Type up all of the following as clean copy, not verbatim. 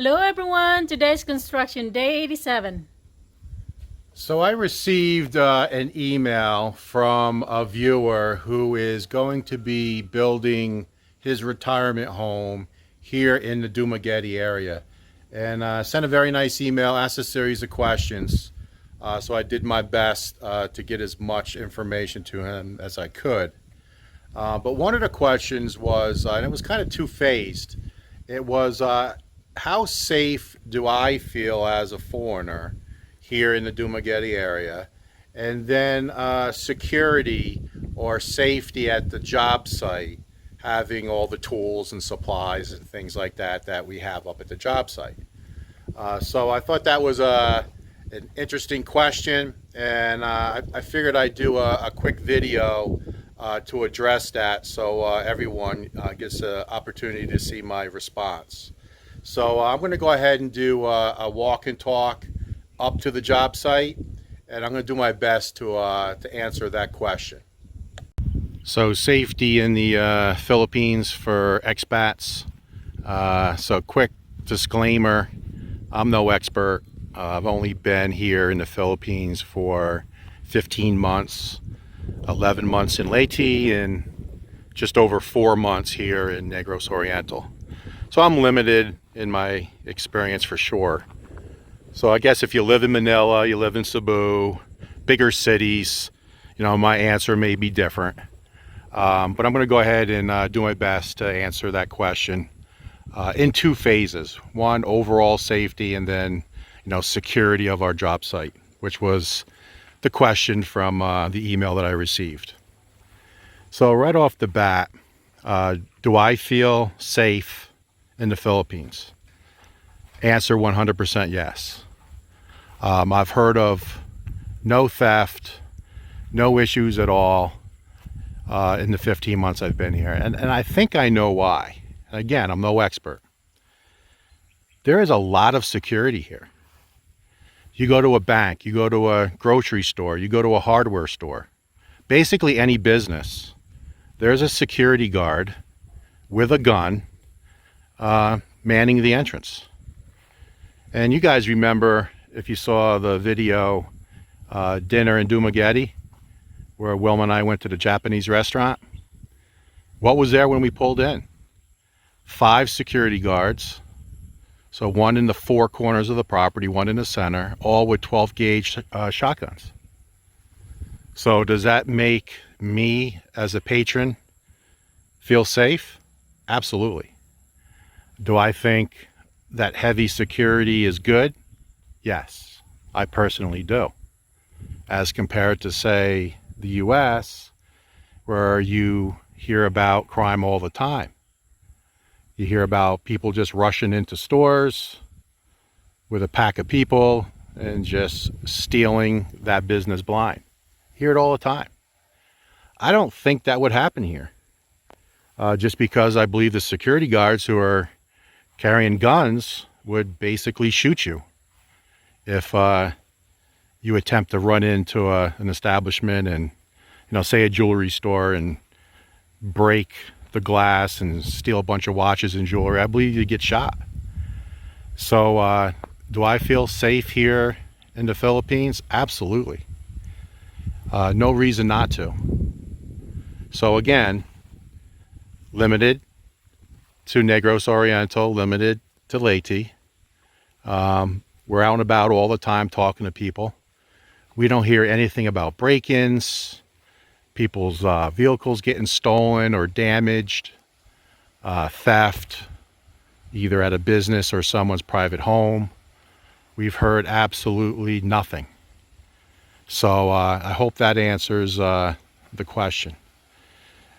Hello everyone, today's construction day 87. So I received an email from a viewer who is going to be building his retirement home here in the Dumaguete area, and sent a very nice email, asked a series of questions. So I did my best to get as much information to him as I could. But one of the questions was, and it was kind of two-phased, it was, how safe do I feel as a foreigner here in the Dumaguete area? And then security or safety at the job site, having all the tools and supplies and things like that that we have up at the job site. So I thought that was an interesting question, and I figured I'd do a quick video to address that, so everyone gets an opportunity to see my response. So I'm going to go ahead and do a walk and talk up to the job site, and I'm going to do my best to answer that question. So safety in the Philippines for expats. So quick disclaimer, I'm no expert. I've only been here in the Philippines for 15 months, 11 months in Leyte, and just over 4 months here in Negros Oriental. So I'm limited in my experience for sure. So I guess if you live in Manila, you live in Cebu, bigger cities, you know, my answer may be different. But I'm going to go ahead and do my best to answer that question in two phases. One, overall safety, and then, you know, security of our job site, which was the question from the email that I received. So right off the bat, do I feel safe in the Philippines? Answer 100% yes. I've heard of no theft, no issues at all in the 15 months I've been here. And I think I know why. Again, I'm no expert. There is a lot of security here. You go to a bank, you go to a grocery store, you go to a hardware store, basically any business, there's a security guard with a gun manning the entrance. And you guys remember, if you saw the video, dinner in Dumaguete, where Wilma and I went to the Japanese restaurant. What was there when we pulled in? 5 security guards. So one in the 4 corners of the property, one in the center, all with 12 gauge shotguns. So does that make me as a patron feel safe? Absolutely. Do I think that heavy security is good? Yes, I personally do. As compared to, say, the US, where you hear about crime all the time. You hear about people just rushing into stores with a pack of people and just stealing that business blind. Hear it all the time. I don't think that would happen here. Just because I believe the security guards who are carrying guns would basically shoot you if you attempt to run into an establishment and, you know, say a jewelry store, and break the glass and steal a bunch of watches and jewelry. I believe you get shot. So do I feel safe here in the Philippines? Absolutely. No reason not to. So again, limited to Negros Oriental, limited to Leyte. We're out and about all the time talking to people. We don't hear anything about break-ins, people's vehicles getting stolen or damaged, theft, either at a business or someone's private home. We've heard absolutely nothing. So I hope that answers the question.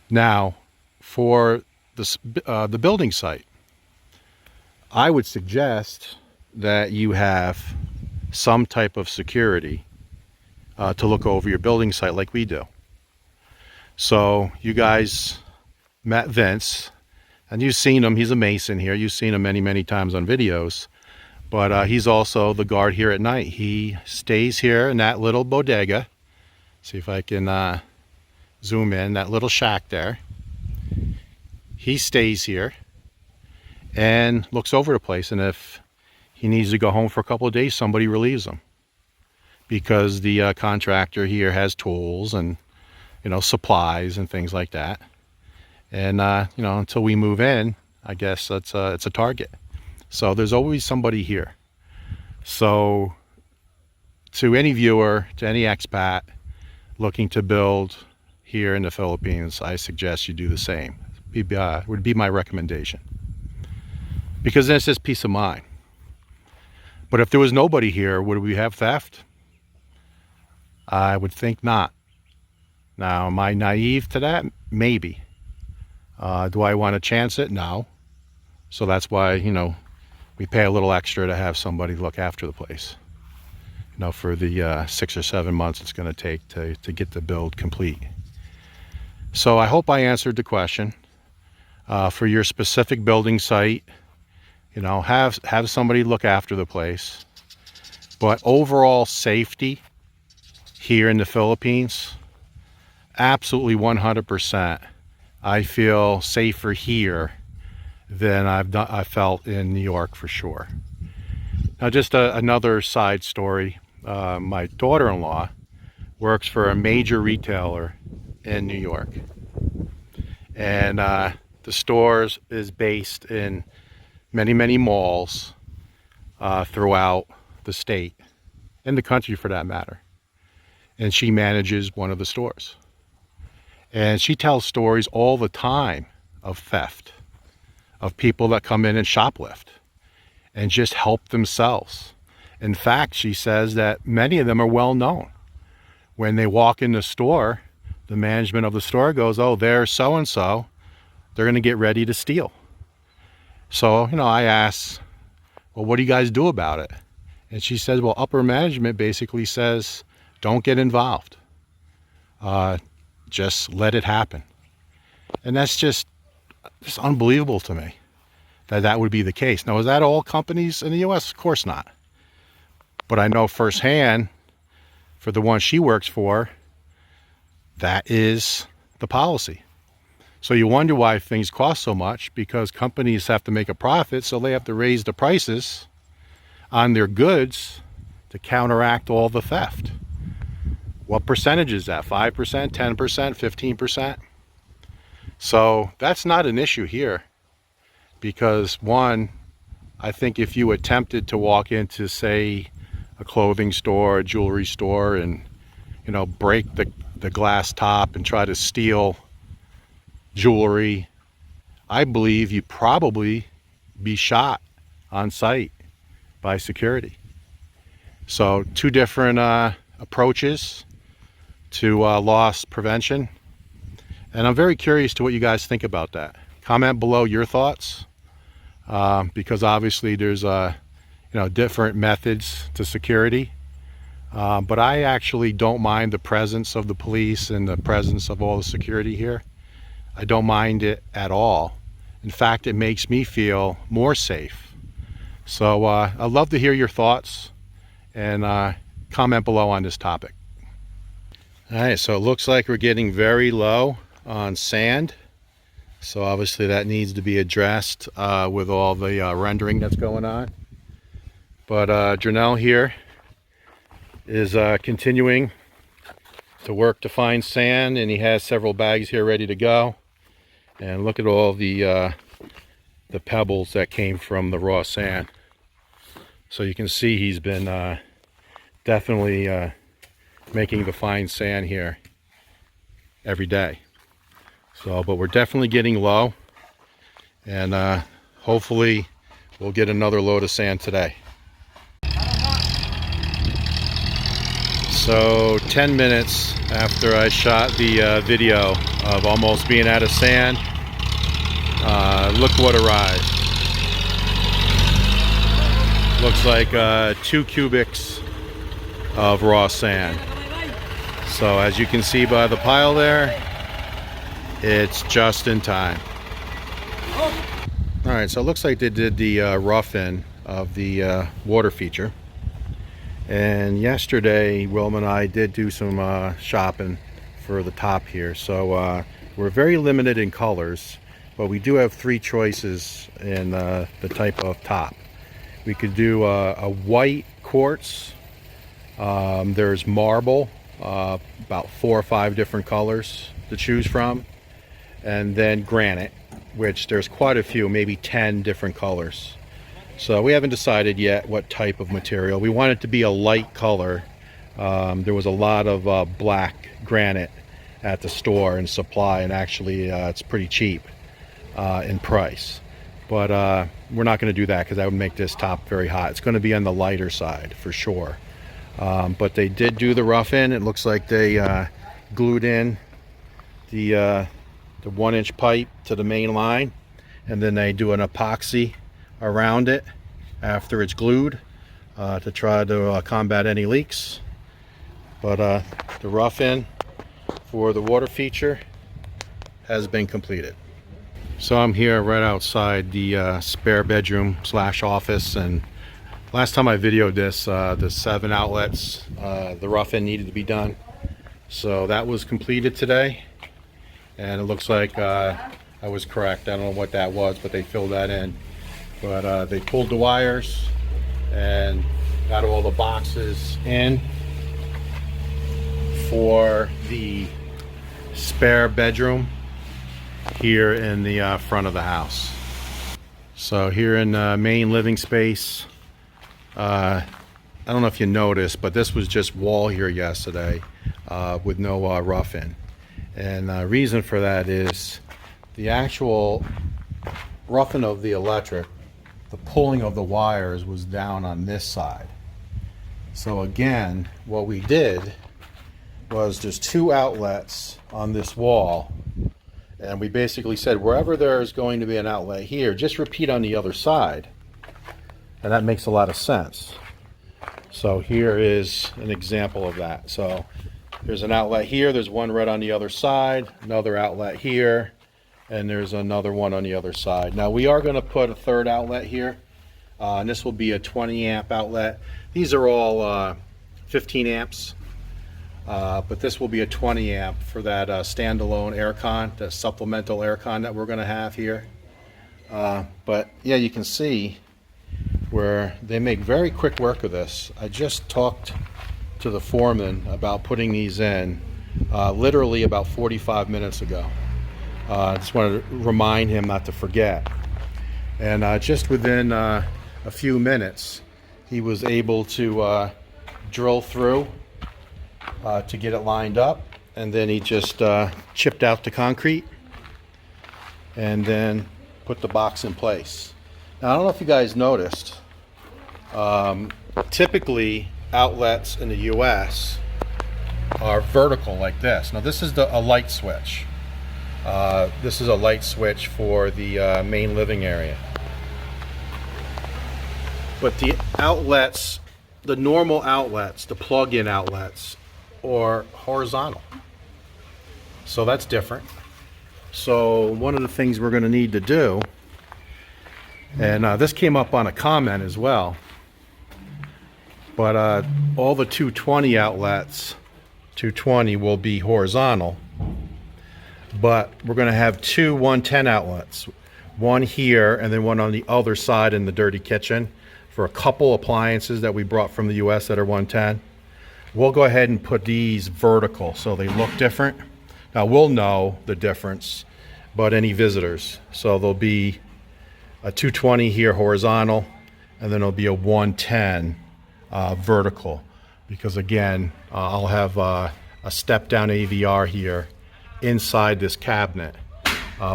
Now, for the building site, I would suggest that you have some type of security to look over your building site like we do. So you guys met Vince, and you've seen him. He's a mason here. You've seen him many, many times on videos. But he's also the guard here at night. He stays here in that little bodega. See if I can zoom in, that little shack there. He stays here and looks over the place. And if he needs to go home for a couple of days, somebody relieves him. Because the contractor here has tools and, supplies and things like that. And, until we move in, I guess it's a target. So there's always somebody here. So to any viewer, to any expat looking to build here in the Philippines, I suggest you do the same. Would be my recommendation. Because then it's just peace of mind. But if there was nobody here, would we have theft? I would think not. Now, am I naive to that? Maybe. Do I want to chance it? No. So that's why, we pay a little extra to have somebody look after the place. For the 6 or 7 months it's going to take to get the build complete. So I hope I answered the question. For your specific building site, have somebody look after the place. But overall safety here in the Philippines, absolutely 100%. I feel safer here than I felt in New York for sure. Now, just another side story. My daughter-in-law works for a major retailer in New York, and the stores is based in many malls throughout the state and the country for that matter. And she manages one of the stores. And she tells stories all the time of theft, of people that come in and shoplift and just help themselves. In fact, she says that many of them are well known. When they walk in the store, the management of the store goes, oh, there's so-and-so. They're going to get ready to steal. So, I ask, well, what do you guys do about it? And she says, well, upper management basically says, don't get involved. Just let it happen. And that's just unbelievable to me that would be the case. Now, is that all companies in the U.S.? Of course not. But I know firsthand, for the one she works for, that is the policy. So you wonder why things cost so much, because companies have to make a profit, so they have to raise the prices on their goods to counteract all the theft. What percentage is that? 5%, 10%, 15%? So that's not an issue here, because one, I think if you attempted to walk into, say, a clothing store, a jewelry store, and break the glass top and try to steal jewelry, I believe you'd probably be shot on sight by security. So two different approaches to loss prevention, and I'm very curious to what you guys think about that. Comment below your thoughts, because obviously there's different methods to security, but I actually don't mind the presence of the police and the presence of all the security here. I don't mind it at all. In fact, it makes me feel more safe. So I'd love to hear your thoughts, and comment below on this topic. All right, so it looks like we're getting very low on sand. So obviously that needs to be addressed with all the rendering that's going on. But Janelle here is continuing to work to find sand, and he has several bags here ready to go. And look at all the pebbles that came from the raw sand. So you can see he's been definitely making the fine sand here every day. So, but we're definitely getting low, and hopefully we'll get another load of sand today. So 10 minutes after I shot the video of almost being out of sand, look what arrived. Looks like 2 cubics of raw sand. So as you can see by the pile there, it's just in time. All right, so it looks like they did the rough in of the water feature. And yesterday, Wilma and I did do some shopping for the top here. So we're very limited in colors, but we do have 3 choices in the type of top. We could do a white quartz. There's marble, about 4 or 5 different colors to choose from. And then granite, which there's quite a few, maybe 10 different colors. So we haven't decided yet what type of material. We want it to be a light color. There was a lot of black granite at the store in supply, and actually it's pretty cheap in price. But we're not going to do that because that would make this top very hot. It's going to be on the lighter side for sure. But they did do the rough in. It looks like they glued in the 1-inch pipe to the main line, and then they do an epoxy around it after it's glued to try to combat any leaks. But the rough in for the water feature has been completed. So I'm here right outside the spare bedroom / office, and last time I videoed this, the 7 outlets, the rough in needed to be done. So that was completed today, and it looks like I was correct. I don't know what that was, but they filled that in. But they pulled the wires and got all the boxes in for the spare bedroom here in the front of the house. So here in the main living space, I don't know if you noticed, but this was just wall here yesterday with no rough in. And the reason for that is the actual roughing of the electric, the pulling of the wires was down on this side. So again, what we did was there's 2 outlets on this wall, and we basically said wherever there's going to be an outlet here, just repeat on the other side, and that makes a lot of sense. So here is an example of that. So there's an outlet here, there's one right on the other side, another outlet here, and there's another one on the other side. Now we are going to put a 3rd outlet here, and this will be a 20 amp outlet. These are all 15 amps, but this will be a 20 amp for that standalone aircon, the supplemental aircon that we're going to have here. But yeah, you can see where they make very quick work of this. I just talked to the foreman about putting these in literally about 45 minutes ago. I just wanted to remind him not to forget. And just within a few minutes, he was able to drill through to get it lined up. And then he just chipped out the concrete and then put the box in place. Now, I don't know if you guys noticed, typically outlets in the US are vertical like this. Now this is a light switch. This is a light switch for the main living area. But the outlets, the normal outlets, the plug-in outlets, are horizontal. So that's different. So one of the things we're going to need to do, and this came up on a comment as well, but all the 220 outlets, 220 will be horizontal. But we're going to have 2 110 outlets, one here and then one on the other side in the dirty kitchen for a couple appliances that we brought from the US that are 110. We'll go ahead and put these vertical so they look different. Now we'll know the difference, but any visitors. So there'll be a 220 here horizontal, and then there'll be a 110 vertical, because again, I'll have a step down AVR here inside this cabinet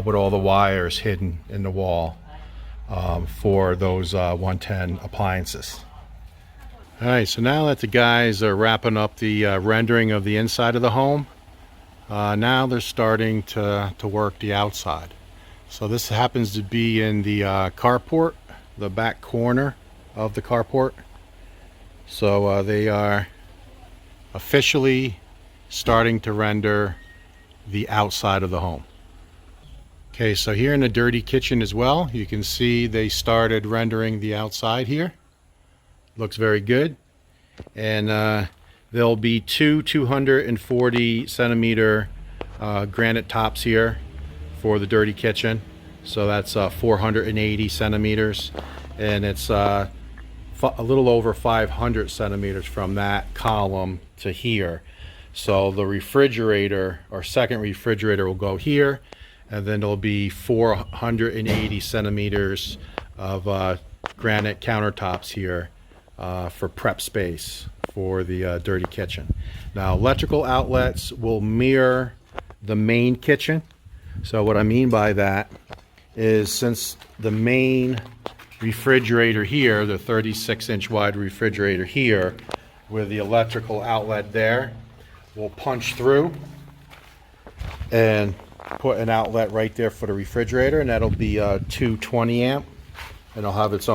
with all the wires hidden in the wall for those 110 appliances. All right, so now that the guys are wrapping up the rendering of the inside of the home, now they're starting to work the outside. So this happens to be in the carport, the back corner of the carport. So they are officially starting to render the outside of the home. Okay, so here in the dirty kitchen as well, you can see they started rendering the outside here. Looks very good. And there'll be 2 240 centimeter granite tops here for the dirty kitchen. So that's 480 centimeters. And it's a little over 500 centimeters from that column to here. So the refrigerator, or second refrigerator, will go here, and then there'll be 480 centimeters of granite countertops here for prep space for the dirty kitchen. Now, electrical outlets will mirror the main kitchen. So what I mean by that is, since the main refrigerator here, the 36-inch wide refrigerator here, with the electrical outlet there, will punch through and put an outlet right there for the refrigerator, and that'll be a 220 amp, and it'll have its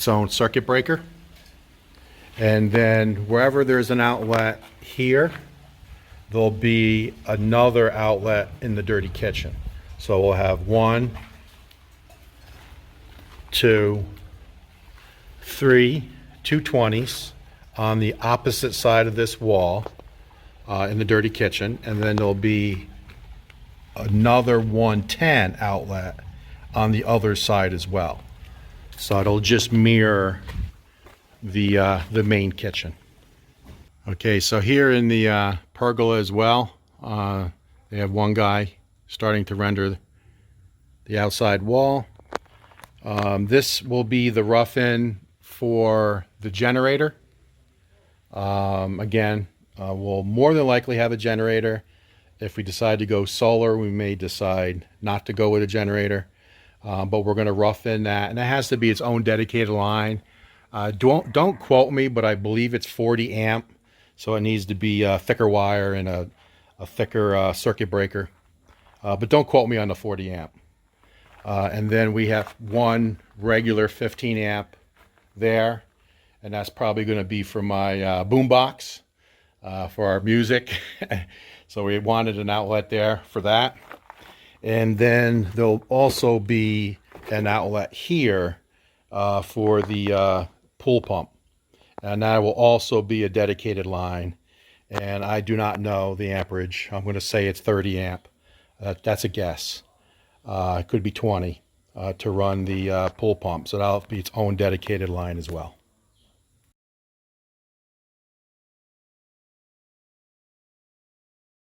own circuit breaker. And then wherever there's an outlet here, there'll be another outlet in the dirty kitchen. So we'll have 1, 2, 3 220s on the opposite side of this wall in the dirty kitchen, and then there'll be another 110 outlet on the other side as well. So it'll just mirror the main kitchen. Okay, so here in the pergola as well, they have one guy starting to render the outside wall. This will be the rough-in for the generator. Again, we'll more than likely have a generator. If we decide to go solar, we may decide not to go with a generator, but we're going to rough in that, and it has to be its own dedicated line. Don't quote me, but I believe it's 40 amp, so it needs to be a thicker wire and a thicker circuit breaker. But don't quote me on the 40 amp. And then we have one regular 15 amp there, and that's probably going to be for my boom box for our music. So we wanted an outlet there for that. And then there'll also be an outlet here for the pool pump, and that will also be a dedicated line, and I do not know the amperage. I'm going to say it's 30 amp. That's a guess. It could be 20 to run the pool pump, so that'll be its own dedicated line as well.